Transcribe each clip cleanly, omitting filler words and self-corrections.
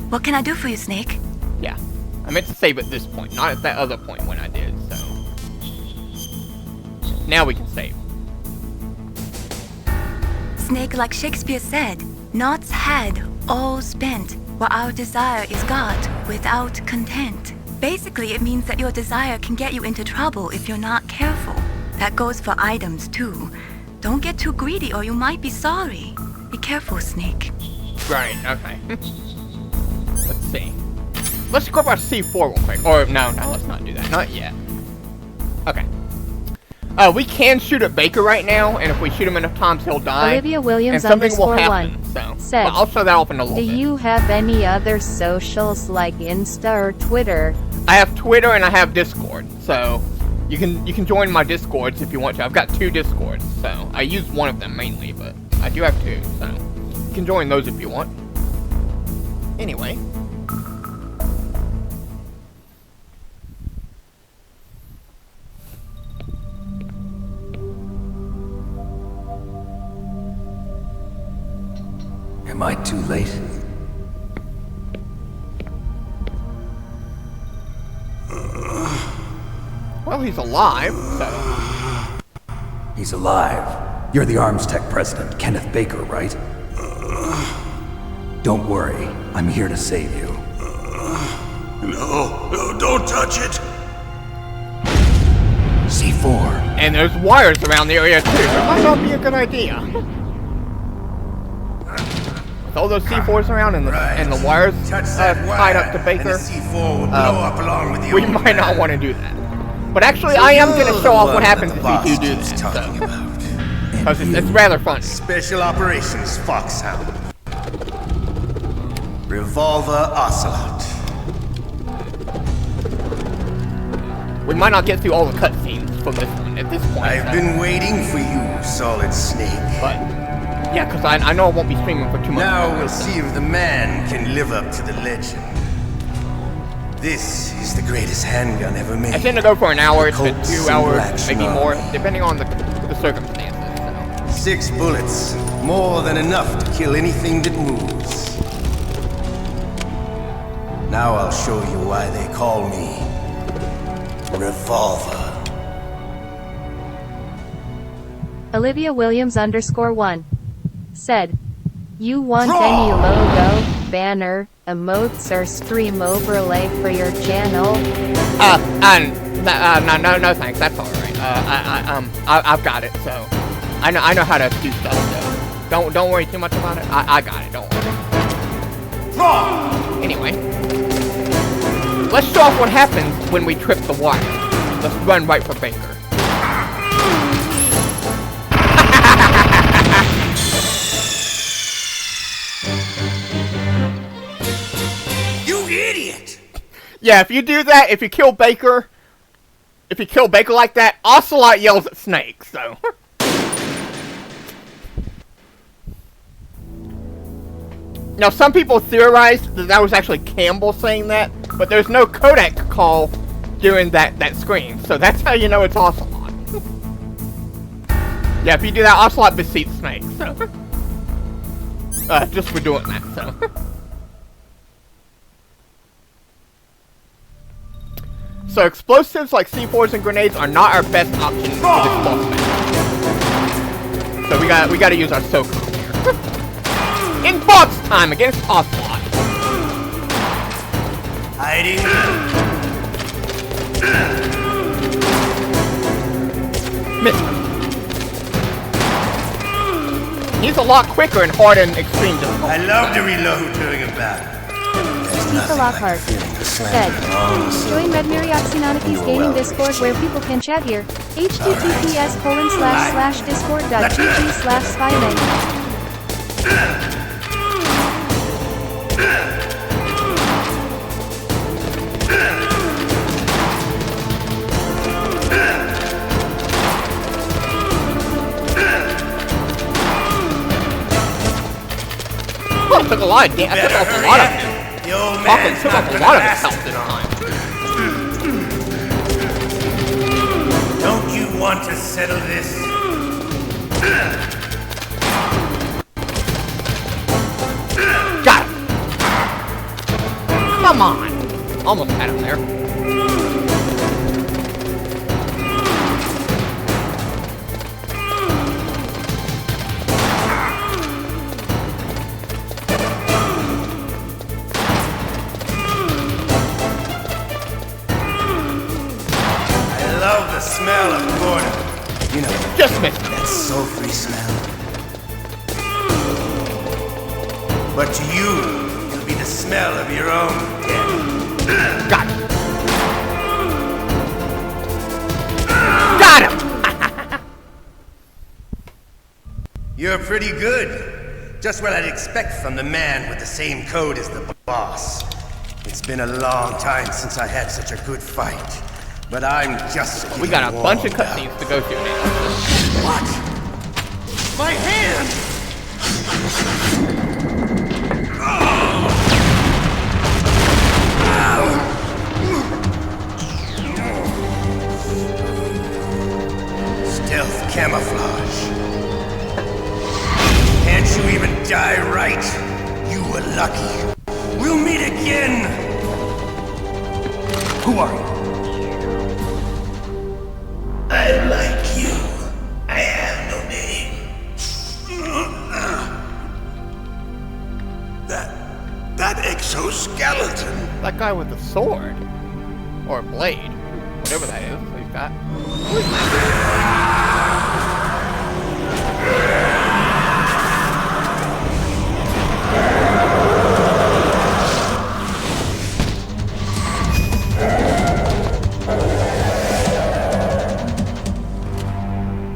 What can I do for you, Snake? Yeah. I meant to save at this point, not at that other point when I did, so. Now we can save. Snake, like Shakespeare said, naught's had, all spent, while our desire is got without content. Basically, it means that your desire can get you into trouble if you're not careful. That goes for items, too. Don't get too greedy or you might be sorry. Be careful, Snake. Right, okay. Let's see. Let's equip our C4 real quick. Or, no, let's not do that. Not yet. Okay. We can shoot at Baker right now, and if we shoot him enough times, he'll die. Olivia Williams and something will _1 happen, so. Said, But I'll show that off in a little bit. Do you have any other socials like Insta or Twitter? I have Twitter and I have Discord, so you can join my Discords if you want to. I've got 2 Discords, so I use one of them mainly, but I do have 2, so you can join those if you want. Anyway. Am I too late? Well, he's alive, so. He's alive. You're the Arms Tech president, Kenneth Baker, right? Don't worry, I'm here to save you. No, don't touch it! C4. And there's wires around the area too. That might not be a good idea. With all those C4s around and the wires tied up to Baker, we might not want to do that. But actually, I am going to show off what happens if you do that. So. Because it's rather fun. Special Operations Foxhound. Revolver Ocelot. We might not get through all the cutscenes from this one at this point. I've been waiting for you, Solid Snake. But, yeah, because I know I won't be streaming for too much. Now we'll see if the man can live up to the legend. This is the greatest handgun ever made. I tend to go for an hour to 2 hours, maybe more, depending on the circumstances. So. 6 bullets, more than enough to kill anything that moves. Now I'll show you why they call me Revolver. Olivia Williams _1 said, you want any logo, banner, emotes, or stream overlay for your channel? No thanks, that's alright. I've got it, so I know how to do stuff, so don't worry too much about it. I got it, don't worry. Anyway, let's show off what happens when we trip the wire. Let's run right for Baker. You idiot! Yeah, if you do that, if you kill Baker like that, Ocelot yells at Snake, so. Now, some people theorized that was actually Campbell saying that, but there's no codec call during that scream, so that's how you know it's Ocelot. Yeah, if you do that, Ocelot beseats Snake, so. Just for doing that, so. So explosives like C4s and grenades are not our best option for this boss battle. So we gotta use our SOCOM here. In box time against Ocelot. Hiding. Missed him. He's a lot quicker and hard in extreme difficulty. I love to reload during a battle. Keith Lockhart said, join Red Marioxinonity's gaming Discord where people can chat here. https://discord.gg/spynight. Oh, took a lot of damage. I took off a lot of him. The old Fucking man's took not off a gonna lot of his last health this time. Don't you want to settle this? Got him. Almost had him there. I love the smell of boredom. You know, Just missed it. that sulfury smell. But to you, it'll be the smell of your own death. Got him. Got him! You're pretty good. Just what I'd expect from the man with the same code as the boss. It's been a long time since I had such a good fight. But I'm just We got a bunch of warmed up. cutscenes to go through now. What? My hand! Stealth camouflage. Can't you even die right? You were lucky. We'll meet again! Who are you? I like you. I have no name. That exoskeleton. That guy with the sword. Or blade. Whatever that is he's got.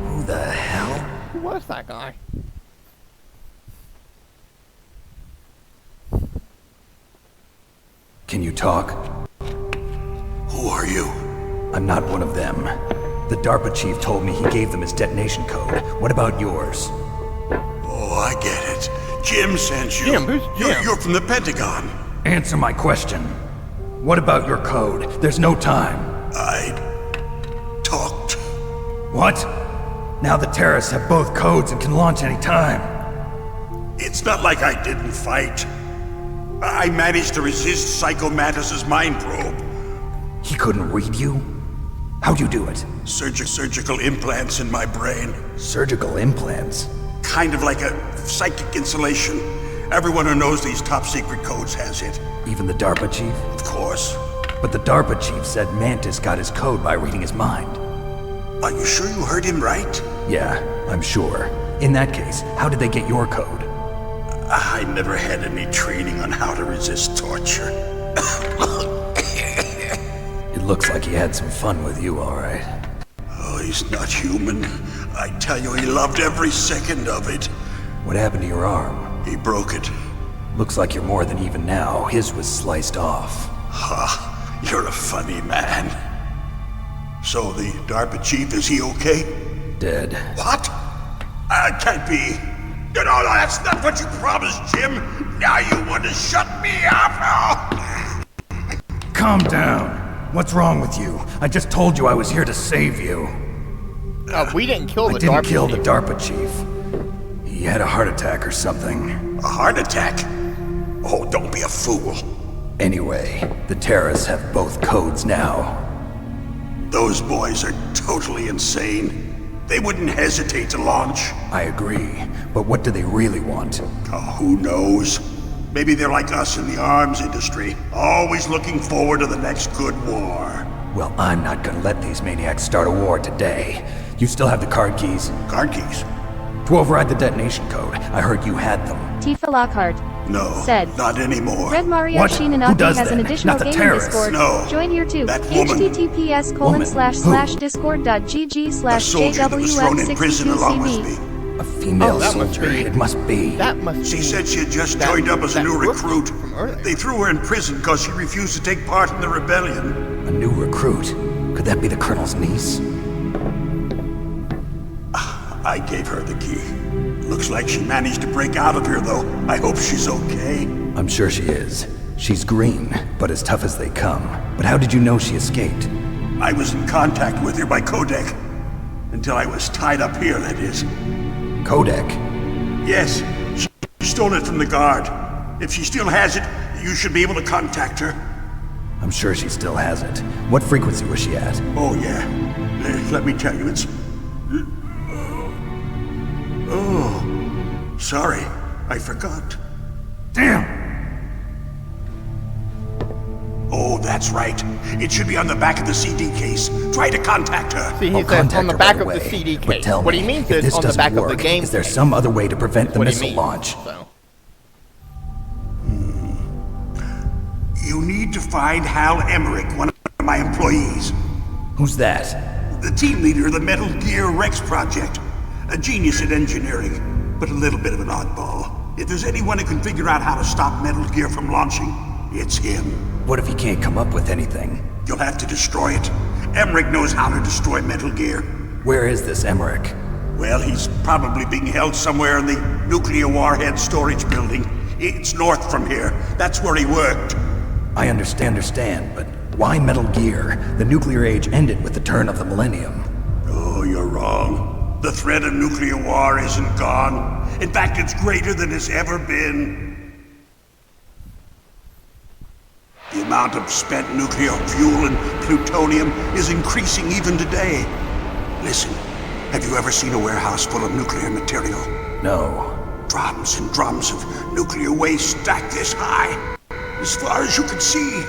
Who the hell? Who was that guy? Can you talk? Who are you? I'm not one of them. The DARPA chief told me he gave them his detonation code. What about yours? Oh, I get it. Jim sent you. Jim? Who's Jim? You're from the Pentagon. Answer my question. What about your code? There's no time. I talked. What? Now the terrorists have both codes and can launch any time. It's not like I didn't fight. I managed to resist Psycho Mantis's mind probe. He couldn't read you? How'd you do it? Surgical implants in my brain. Surgical implants? Kind of like a psychic insulation. Everyone who knows these top secret codes has it. Even the DARPA chief? Of course. But the DARPA chief said Mantis got his code by reading his mind. Are you sure you heard him right? Yeah, I'm sure. In that case, how did they get your code? I never had any training on how to resist torture. It looks like he had some fun with you, all right. Oh, he's not human. I tell you, he loved every second of it. What happened to your arm? He broke it. Looks like you're more than even now. His was sliced off. Ha, you're a funny man. So the DARPA chief, is he okay? Dead. What? Can't be. No, that's not what you promised, Jim. Now you want to shut me up? Calm down. What's wrong with you? I just told you I was here to save you. We didn't kill the I didn't DARPA kill chief. the DARPA chief. He had a heart attack or something. A heart attack? Oh, don't be a fool. Anyway, the terrorists have both codes now. Those boys are totally insane. They wouldn't hesitate to launch. I agree, but what do they really want? Oh, who knows? Maybe they're like us in the arms industry, always looking forward to the next good war. Well, I'm not gonna let these maniacs start a war today. You still have the card keys? Card keys? To override the detonation code. I heard you had them. Tifa Lockhart No, said, not anymore. Red Mario What? Who Shinanaki does has an then? additional Not the gaming terrorists. Discord. No. Join here too. That woman. https://discord.gg/jws6qcb. along with me. A female Oh, that must soldier. be- It must be. That must She be said she had just that- joined up as a that new rookie recruit. from earlier. They threw her in prison because she refused to take part in the rebellion. A new recruit. Could that be the colonel's niece? I gave her the key. Looks like she managed to break out of here, though. I hope she's okay. I'm sure she is. She's green, but as tough as they come. But how did you know she escaped? I was in contact with her by codec. Until I was tied up here, that is. Codec? Yes, she stole it from the guard. If she still has it, you should be able to contact her. I'm sure she still has it. What frequency was she at? Oh, yeah. Let me tell you, it's... Oh, sorry. I forgot. Damn! Oh, that's right. It should be on the back of the CD case. Try to contact her. See, he says on the back of the CD case. What he means is on the back of the game. Is there some other way to prevent the missile launch? So. You need to find Hal Emmerich, one of my employees. Who's that? The team leader of the Metal Gear Rex project. A genius at engineering, but a little bit of an oddball. If there's anyone who can figure out how to stop Metal Gear from launching, it's him. What if he can't come up with anything? You'll have to destroy it. Emmerich knows how to destroy Metal Gear. Where is this Emmerich? Well, he's probably being held somewhere in the nuclear warhead storage building. It's north from here. That's where he worked. I understand, but why Metal Gear? The nuclear age ended with the turn of the millennium. Oh, you're wrong. The threat of nuclear war isn't gone. In fact, it's greater than it's ever been. The amount of spent nuclear fuel and plutonium is increasing even today. Listen, have you ever seen a warehouse full of nuclear material? No. Drums and drums of nuclear waste stacked this high, as far as you can see,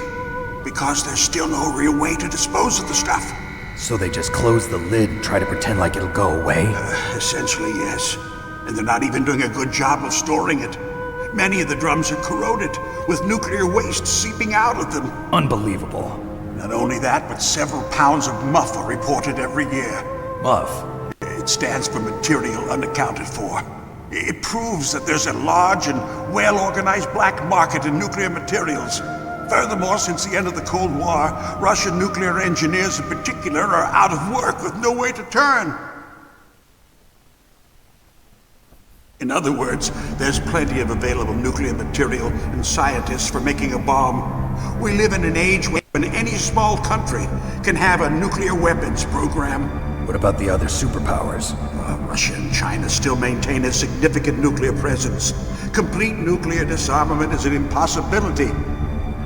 because there's still no real way to dispose of the stuff. So they just close the lid and try to pretend like it'll go away? Essentially, yes. And they're not even doing a good job of storing it. Many of the drums are corroded, with nuclear waste seeping out of them. Unbelievable. Not only that, but several pounds of MUF are reported every year. MUF? It stands for material unaccounted for. It proves that there's a large and well-organized black market in nuclear materials. Furthermore, since the end of the Cold War, Russian nuclear engineers in particular are out of work with no way to turn. In other words, there's plenty of available nuclear material and scientists for making a bomb. We live in an age when any small country can have a nuclear weapons program. What about the other superpowers? Russia and China still maintain a significant nuclear presence. Complete nuclear disarmament is an impossibility.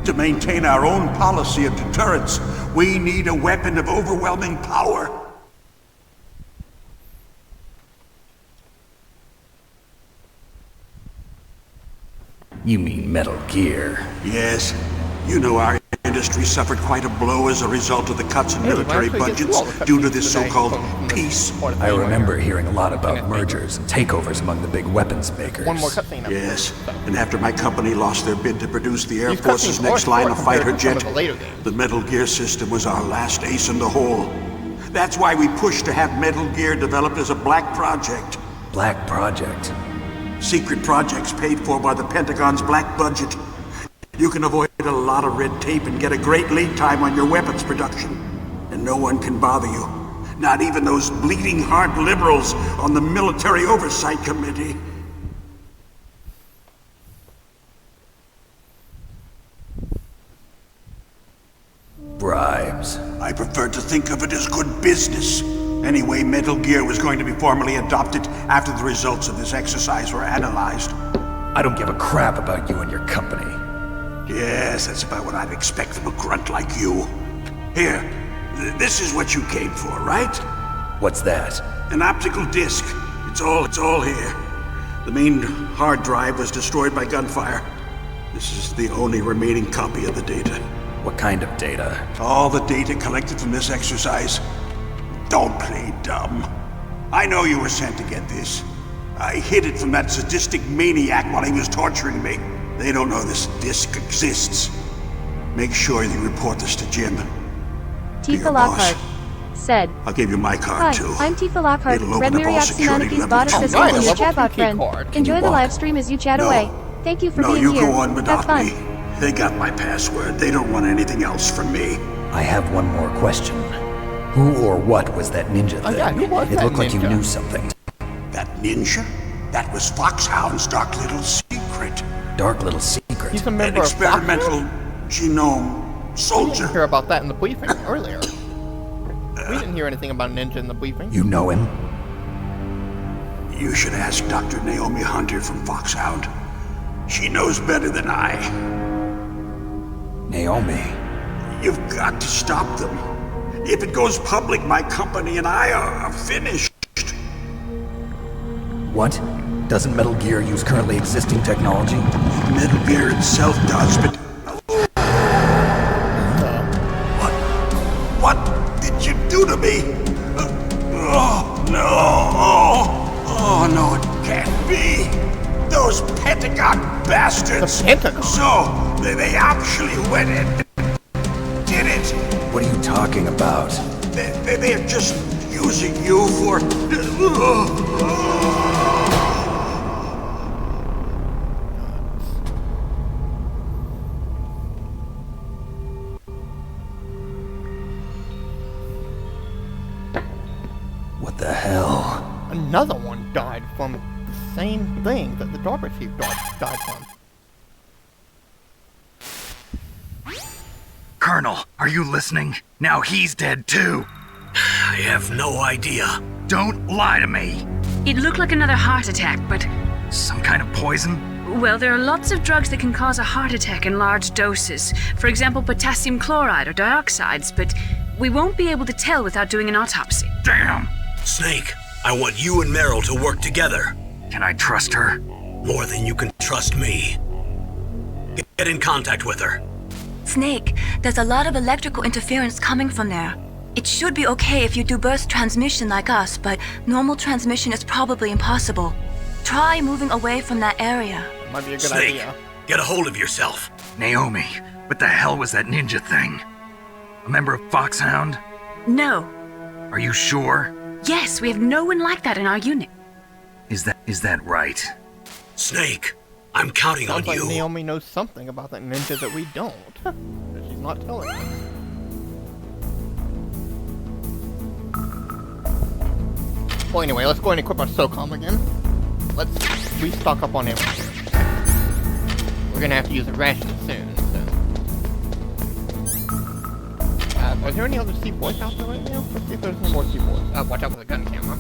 To maintain our own policy of deterrence, we need a weapon of overwhelming power. You mean Metal Gear? Yes. You know our industry suffered quite a blow as a result of the cuts in military budgets due to this so-called peace. I remember hearing a lot about mergers and takeovers among the big weapons makers. One more cutscene. Yes, and after my company lost their bid to produce the Air Force's next line of fighter jet, the Metal Gear system was our last ace in the hole. That's why we pushed to have Metal Gear developed as a black project. Black project? Secret projects paid for by the Pentagon's black budget. You can avoid a lot of red tape and get a great lead time on your weapons production. And no one can bother you. Not even those bleeding heart liberals on the Military Oversight Committee. Bribes. I prefer to think of it as good business. Anyway, Metal Gear was going to be formally adopted after the results of this exercise were analyzed. I don't give a crap about you and your company. Yes, that's about what I'd expect from a grunt like you. Here, this is what you came for, right? What's that? An optical disc. It's all here. The main hard drive was destroyed by gunfire. This is the only remaining copy of the data. What kind of data? All the data collected from this exercise. Don't play dumb. I know you were sent to get this. I hid it from that sadistic maniac while he was torturing me. They don't know this disc exists. Make sure you report this to Jim. Tifa Lockhart said, I'll give you my card, "Hi, too. I'm Tifa Lockhart. It'll Red open up all security Miriaximanikis levels. bought a physical Right, in your level chat bot 2 friend. card. Enjoy the walk? live stream as you chat No. away. Thank you for No, being you here. go on Have without fun." me. They got my password. They don't want anything else from me. I have one more question. Who or what was that ninja thing? yeah, who was it that looked like you ninja? knew something. That ninja? That was Foxhound's dark little secret. Dark little secret. He's a An member of experimental genome We didn't soldier. hear about that in the briefing earlier. We didn't hear anything about Ninja in the briefing. You know him? You should ask Dr. Naomi Hunter from Foxhound. She knows better than I. Naomi. You've got to stop them. If it goes public, my company and I are finished. What? Doesn't Metal Gear use currently existing technology? Metal Gear itself does, but... What did you do to me? Oh, no! Oh, no, it can't be! Those Pentagon bastards! The Pentagon? So, they actually went and did it! What are you talking about? They're just using you for... What the hell? Another one died from the same thing that the Dark Chief died from. Colonel, are you listening? Now he's dead too. I have no idea. Don't lie to me. It looked like another heart attack, but... Some kind of poison? Well, there are lots of drugs that can cause a heart attack in large doses. For example, potassium chloride or dioxides, but we won't be able to tell without doing an autopsy. Damn! Snake, I want you and Meryl to work together. Can I trust her? More than you can trust me. Get in contact with her. Snake, there's a lot of electrical interference coming from there. It should be okay if you do burst transmission like us, but normal transmission is probably impossible. Try moving away from that area. Might be a good Snake, idea. get a hold of yourself. Naomi, what the hell was that ninja thing? A member of Foxhound? No. Are you sure? Yes, we have no one like that in our unit. Is that right? Snake, I'm counting Sounds on like you. Naomi knows something about that ninja that we don't. But she's not telling us. Well, anyway, let's go ahead and equip our SOCOM again. Let's restock up on everything. We're gonna have to use a ration soon, so... are there any other C4s out there right now? Let's see if there's any more C4s. Watch out for the gun camera.